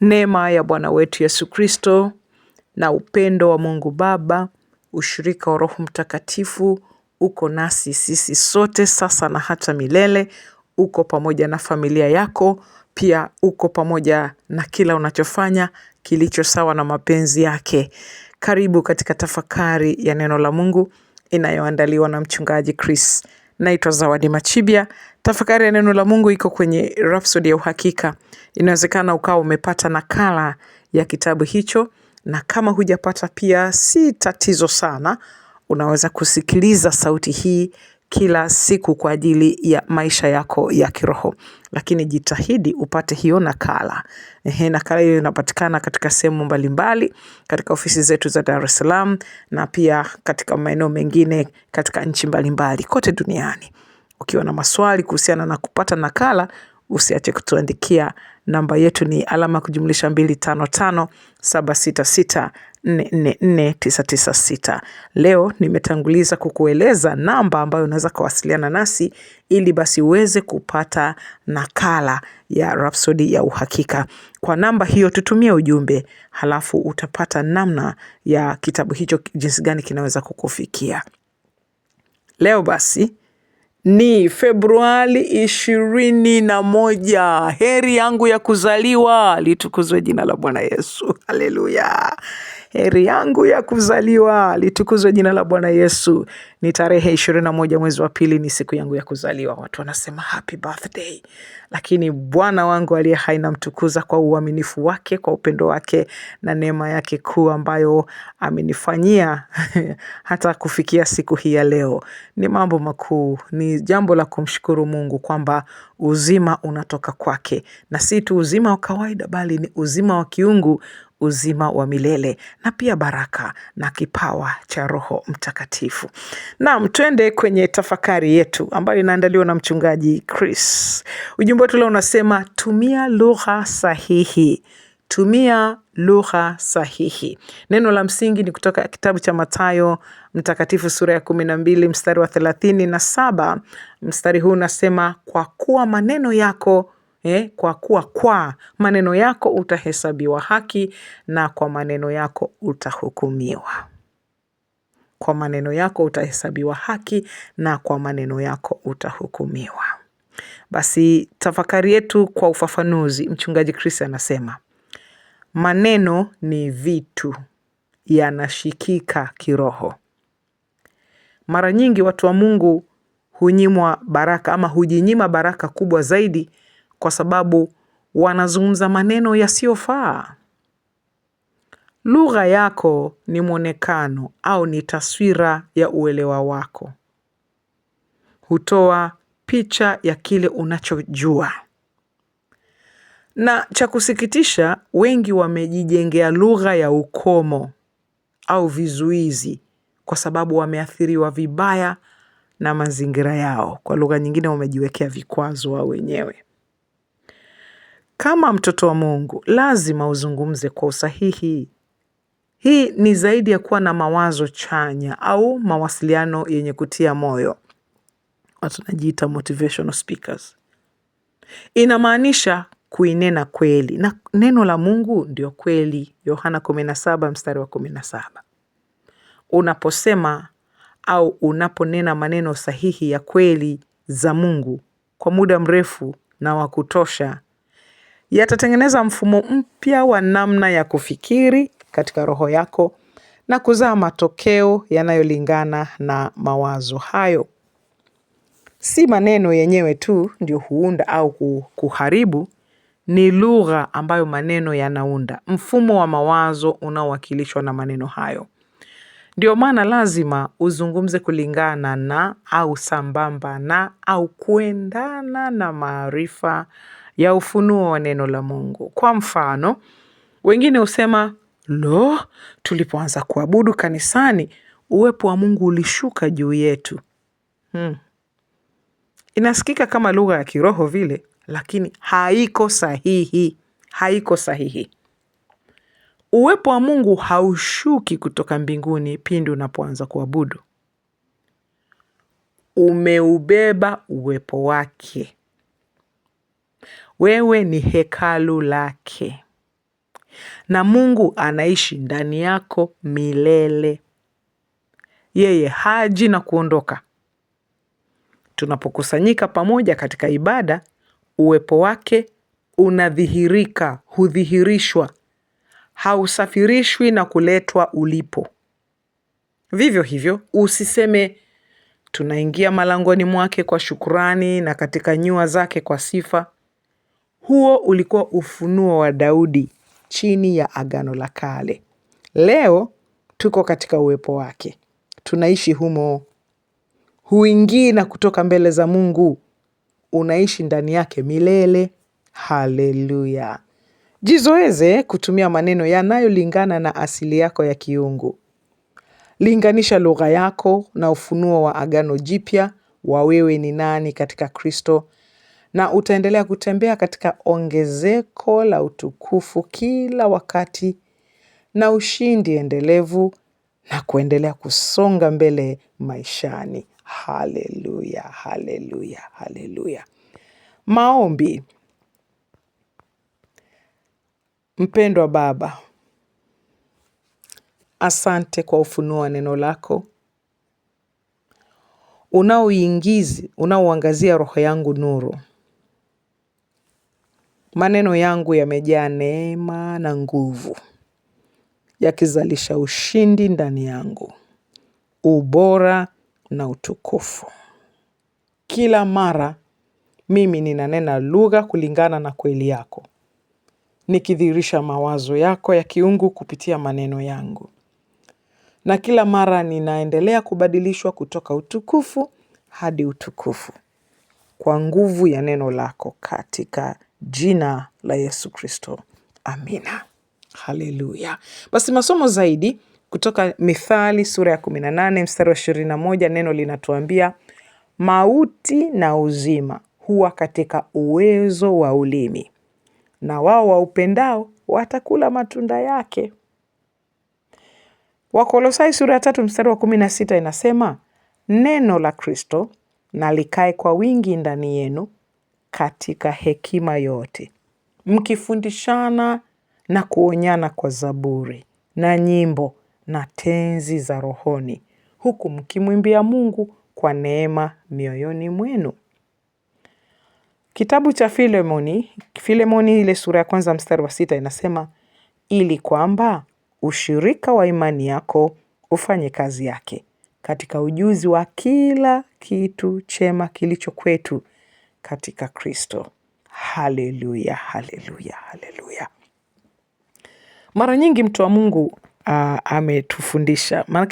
Neema ya Bwana wetu Yesu Kristo na upendo wa Mungu Baba, ushirika wa Roho Mtakatifu uko nasi sisi sote sasa na hata milele. Uko pamoja na familia yako, pia uko pamoja na kila unachofanya kilicho sawa na mapenzi yake. Karibu katika tafakari ya neno la Mungu inayoandaliwa na mchungaji Chris. Naitwa Zawadi Machibia. Tafakari ya neno la Mungu iko kwenye Rhapsody ya Uhakika. Inawezekana ukawa umepata nakala ya kitabu hicho, na kama hujapata pia si tatizo sana. Unaweza kusikiliza sauti hii kila siku kwa ajili ya maisha yako ya kiroho. Lakini jitahidi upate hiyo nakala. Nakala hiyo inapatikana katika sehemu mbalimbali, katika ofisi zetu za Dar es Salaam na pia katika maeneo mengine katika nchi mbalimbali kote duniani. Ukiwa na maswali kuhusiana na kupata nakala, usiache kutuandikia. Namba yetu ni +255 766 444 996. Leo nimetanguliza kukueleza namba ambayo unaweza kuwasiliana nasi ili basi uweze kupata nakala ya Rhapsody ya Uhakika. Kwa namba hiyo tutumie ujumbe, halafu utapata namna ya kitabu hicho jinsi gani kinaweza kukufikia. Leo basi ni Februari 21. Heri yangu ya kuzaliwa, litukuzwe jina la Bwana Yesu. Haleluya. Heri yangu ya kuzaliwa, litukuzwe jina la Bwana Yesu. Ni tarehe 21 mwezi wa pili, ni siku yangu ya kuzaliwa. Watu wanasema happy birthday. Lakini Bwana wangu aliye hai namtukuza kwa uaminifu wake, kwa upendo wake na neema yake kuu ambayo amenifanyia hata kufikia siku hii ya leo. Ni mambo makuu, ni jambo la kumshukuru Mungu kwamba uzima unatoka kwake, na si tu uzima wa kawaida bali ni uzima wa kiungu, uzima wa milele, na pia baraka na kipawa cha Roho Mtakatifu. Naam, twende kwenye tafakari yetu ambayo inaandaliwa na mchungaji Chris. Ujumbe wetu leo unasema tumia lugha sahihi. Tumia lugha sahihi. Neno la msingi ni kutoka kitabu cha Mathayo mtakatifu sura ya 12 mstari wa 37. Mstari huu unasema kwa kuwa maneno yako kwa maneno yako utahesabiwa haki, na kwa maneno yako utahukumiwa. Kwa maneno yako utahesabiwa haki, na kwa maneno yako utahukumiwa. Basi tafakari yetu kwa ufafanuzi, mchungaji Chris anasema maneno ni vitu, yanashikika kiroho. Mara nyingi watu wa Mungu hunyimwa baraka ama hujinyima baraka kubwa zaidi kwa sababu wanazungumza maneno yasiyofaa. Lugha yako ni mwonekano au ni taswira ya uelewa wako. Hutoa picha ya kile unachojua. Na cha kusikitisha, wengi wamejijengea lugha ya ukomo au vizuizi kwa sababu wameathiriwa vibaya na mazingira yao. Kwa lugha nyingine wamejiwekea vikwazo wao wenyewe. Kama mtoto wa Mungu, lazima uzungumze kwa usahihi. Hii ni zaidi ya kuwa na mawazo chanya au mawasiliano yenye kutia moyo. Watu wanajiita motivational speakers. Inamaanisha kuinena kweli, na neno la Mungu ndio kweli. Yohana 17 mstari wa 17. Unaposema au unaponena maneno sahihi ya kweli za Mungu kwa muda mrefu na wa kutosha, yatatengeneza mfumo mpya wa namna ya kufikiri katika roho yako na kuzaa matokeo yanayolingana na mawazo hayo. Si maneno yenyewe tu ndio huunda au kuharibu, ni lugha ambayo maneno yanaunda, mfumo wa mawazo unaowakilishwa na maneno hayo. Ndio maana lazima uzungumze kulingana na au sambamba na au kuendana na maarifa ya ufunuo wa neno la Mungu. Kwa mfano, wengine husema, tulipoanza kuabudu kanisani, uwepo wa Mungu ulishuka juu yetu. Inasikika kama lugha ya kiroho vile, lakini haiko sahihi. Haiko sahihi. Uwepo wa Mungu haushuki kutoka mbinguni pindi unapoanza kuabudu. Umeubeba uwepo wake. Wewe ni hekalu lake. na Mungu anaishi ndani yako milele. Yeye haji na kuondoka. Tunapokusanyika pamoja katika ibada, uwepo wake unadhihirika, hudhihirishwa, hausafirishwi na kuletwa ulipo. Vivyo hivyo, usiseme tunaingia malangoni mwake kwa shukrani na katika nyua zake kwa sifa. Huo ulikuwa ufunuo wa Daudi chini ya Agano la Kale. Leo tuko katika uwepo wake, tunaishi humo. Huingii na kutoka mbele za Mungu, unaishi ndani yake milele. Haleluya! Jizoeze kutumia maneno yanayolingana na asili yako ya kiungu. Linganisha lugha yako na ufunuo wa Agano Jipya wa wewe ni nani katika Kristo, na utaendelea kutembea katika ongezeko la utukufu kila wakati na ushindi endelevu na kuendelea kusonga mbele maishani. Haleluya, haleluya, haleluya. Maombi. Mpendwa Baba, asante kwa ufunuo wa neno lako unaoangazia roho yangu nuru. Maneno yangu yamejaa neema na nguvu, yakizalisha ushindi ndani yangu, ubora na utukufu. Kila mara mimi ninanena lugha kulingana na kweli yako, nikidhihirisha mawazo yako ya kiungu kupitia maneno yangu. Na kila mara ninaendelea kubadilishwa kutoka utukufu hadi utukufu kwa nguvu ya neno lako, katika jina la Yesu Kristo. Amina. Haleluya. Basi masomo zaidi kutoka Mithali sura ya 18 mstari wa 21, neno linatuambia mauti na uzima huwa katika uwezo wa ulimi, na wao waupendao watakula matunda yake. Wakolosai sura ya 3 mstari wa 16 inasema neno la Kristo na likae kwa wingi ndani yenu katika hekima yote, mkifundishana na kuonyana kwa zaburi na nyimbo na tenzi za rohoni, huku mkimwimbia Mungu kwa neema mioyoni mwenu. Kitabu cha Filemoni ile sura ya 1 mstari wa 6 inasema ili kwamba ushirika wa imani yako ufanye kazi yake katika ujuzi wa kila kitu chema kilicho kwetu katika Kristo. Haleluya, haleluya, haleluya. Mara nyingi mtu wa Mungu ametufundisha, maana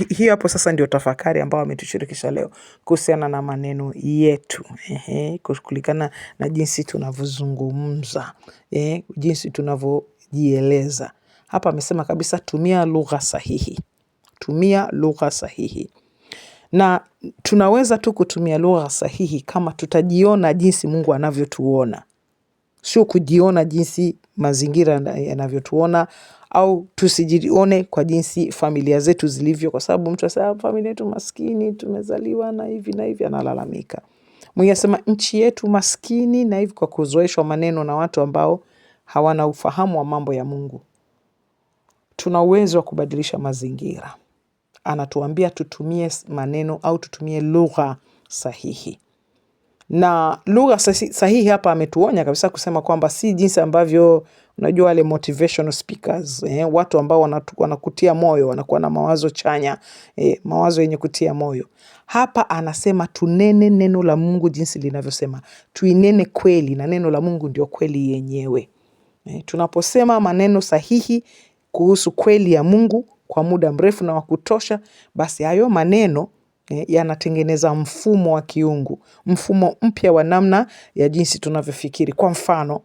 hiyo hapo sasa ndio tafakari ambao ametushirikisha leo kuhusiana na maneno yetu, kulingana na jinsi tunavyozungumza, jinsi tunavyojieleza. Hapa amesema kabisa tumia lugha sahihi. Tumia lugha sahihi. Na tunaweza tu kutumia lugha sahihi kama tutajiona jinsi Mungu anavyotuona. Sio kujiona jinsi mazingira yanavyotuona, au tusijione kwa jinsi familia zetu zilivyo, kwa sababu mtu asema familia yetu maskini, tumezaliwa na hivi analalamika. Mungu asema nchi yetu maskini na hivi, kwa kuzoeshwa maneno na watu ambao hawana ufahamu wa mambo ya Mungu. Tuna uwezo wa kubadilisha mazingira. Anatuambia tutumie maneno au tutumie lugha sahihi. Na lugha sahihi hapa ametuonya kabisa kusema kwamba si jinsi ambavyo unajua wale motivational speakers, watu ambao wanakutia moyo, wanakuwa na mawazo chanya, mawazo yenye kutia moyo. Hapa anasema tunene neno la Mungu jinsi linavyosema. Tuinene kweli, na neno la Mungu ndio kweli yenyewe. Tunaposema maneno sahihi kuhusu kweli ya Mungu kwa muda mrefu na wa kutosha, basi hayo maneno yanatengeneza mfumo wa kiungu, mfumo mpya wa namna ya jinsi tunavyofikiri. Kwa mfano,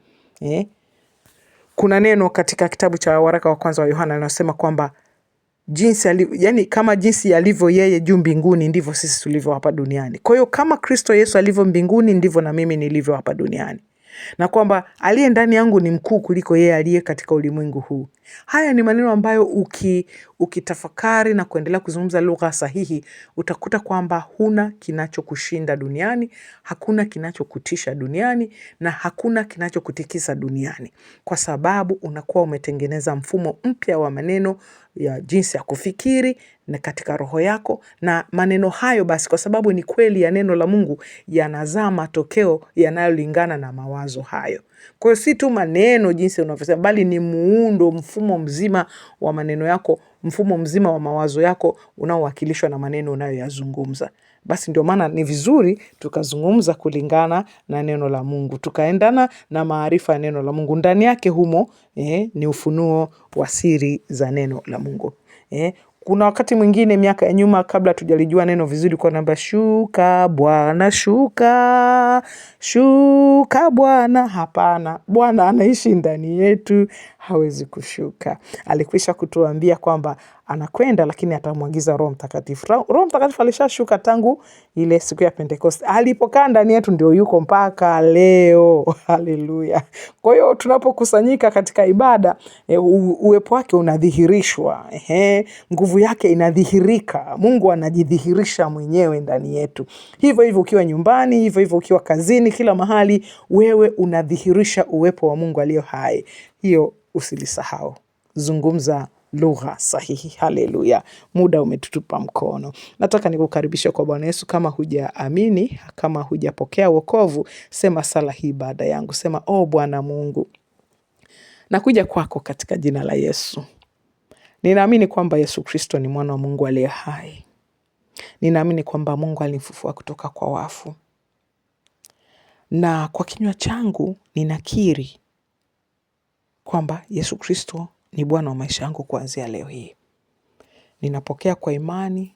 kuna neno katika kitabu cha waraka wa kwanza wa Yohana linasema kwamba kama jinsi alivyo yeye juu mbinguni ndivyo sisi tulivyo hapa duniani. Kwa hiyo kama Kristo Yesu alivyo mbinguni ndivyo na mimi nilivyo hapa duniani. na kwamba aliye ndani yangu ni mkuu kuliko yeye aliye katika ulimwengu huu. Haya ni maneno ambayo ukitafakari na kuendelea kuzungumza lugha sahihi, utakuta kwamba huna kinachokushinda duniani, hakuna kinachokutisha duniani, na hakuna kinachokutikisa duniani, kwa sababu unakuwa umetengeneza mfumo mpya wa maneno ya jinsi ya kufikiri na katika roho yako, na maneno hayo basi, kwa sababu ni kweli ya neno la Mungu, yanazaa matokeo yanayolingana na mawazo hayo. Kwa hiyo si tu maneno jinsi unavyosema, bali ni muundo, mfumo mzima wa maneno yako, mfumo mzima wa mawazo yako unaowakilishwa na maneno unayoyazungumza. Basi ndio maana ni vizuri tukazungumza kulingana na neno la Mungu, tukaendana na maarifa ya neno la Mungu. Ndani yake humo ni ufunuo wa siri za neno la Mungu. Kuna wakati mwingine miaka ya nyuma, kabla tujalijua neno vizuri, kwa namba shuka Bwana, shuka Bwana. Hapana, Bwana anaishi ndani yetu, hawezi kushuka. Alikwisha kutuambia kwamba anakwenda, lakini atamwagiza Roho Mtakatifu. Roho Mtakatifu alishashuka tangu ile siku ya Pentekoste. Alipokaa ndani yetu ndio yuko mpaka leo. Haleluya. Kwa hiyo tunapokusanyika katika ibada, uwepo wake unadhihirishwa. Nguvu yake inadhihirika. Mungu anajidhihirisha mwenyewe ndani yetu. Hivyo hivyo ukiwa nyumbani, hivyo hivyo ukiwa kazini, kila mahali wewe unadhihirisha uwepo wa Mungu aliye hai. Hiyo usilisahau. Zungumza lugha sahihi. Haleluya. Muda umetutupa mkono. Nataka nikukaribisha kwa Bwana Yesu. Kama hujaamini, kama hujapokea wokovu, sema sala hii baada yangu. Sema, o Bwana Mungu, nakuja kwako katika jina la Yesu. Ninaamini kwamba Yesu Kristo ni mwana wa Mungu aliye hai. Ninaamini kwamba Mungu alimfufua kutoka kwa wafu. Na kwa kinywa changu ninakiri kwamba Yesu Kristo ni Bwana wa maisha yangu kuanzia leo hii. Ninapokea kwa imani,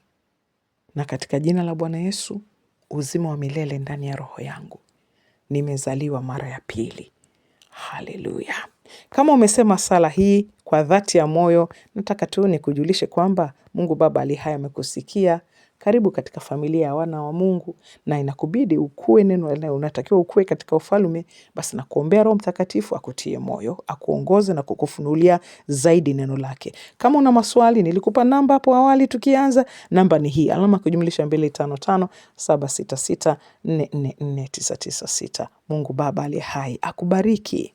na katika jina la Bwana Yesu, uzima wa milele ndani ya roho yangu. Nimezaliwa mara ya pili. Haleluya. Kama umesema sala hii kwa dhati ya moyo, nataka tu nikujulishe kwamba Mungu Baba aliye hai amekusikia. Karibu katika familia ya wana wa Mungu, na inakubidi ukue neno, unatakiwa ukue katika ufalme. Basi nakuombea Roho Mtakatifu akutie moyo, akuongoze na kukufunulia zaidi neno lake. Kama una maswali, nilikupa namba hapo awali tukianza. Namba ni hii, alama kujumlisha 255 766 444 996. Mungu Baba aliye hai akubariki.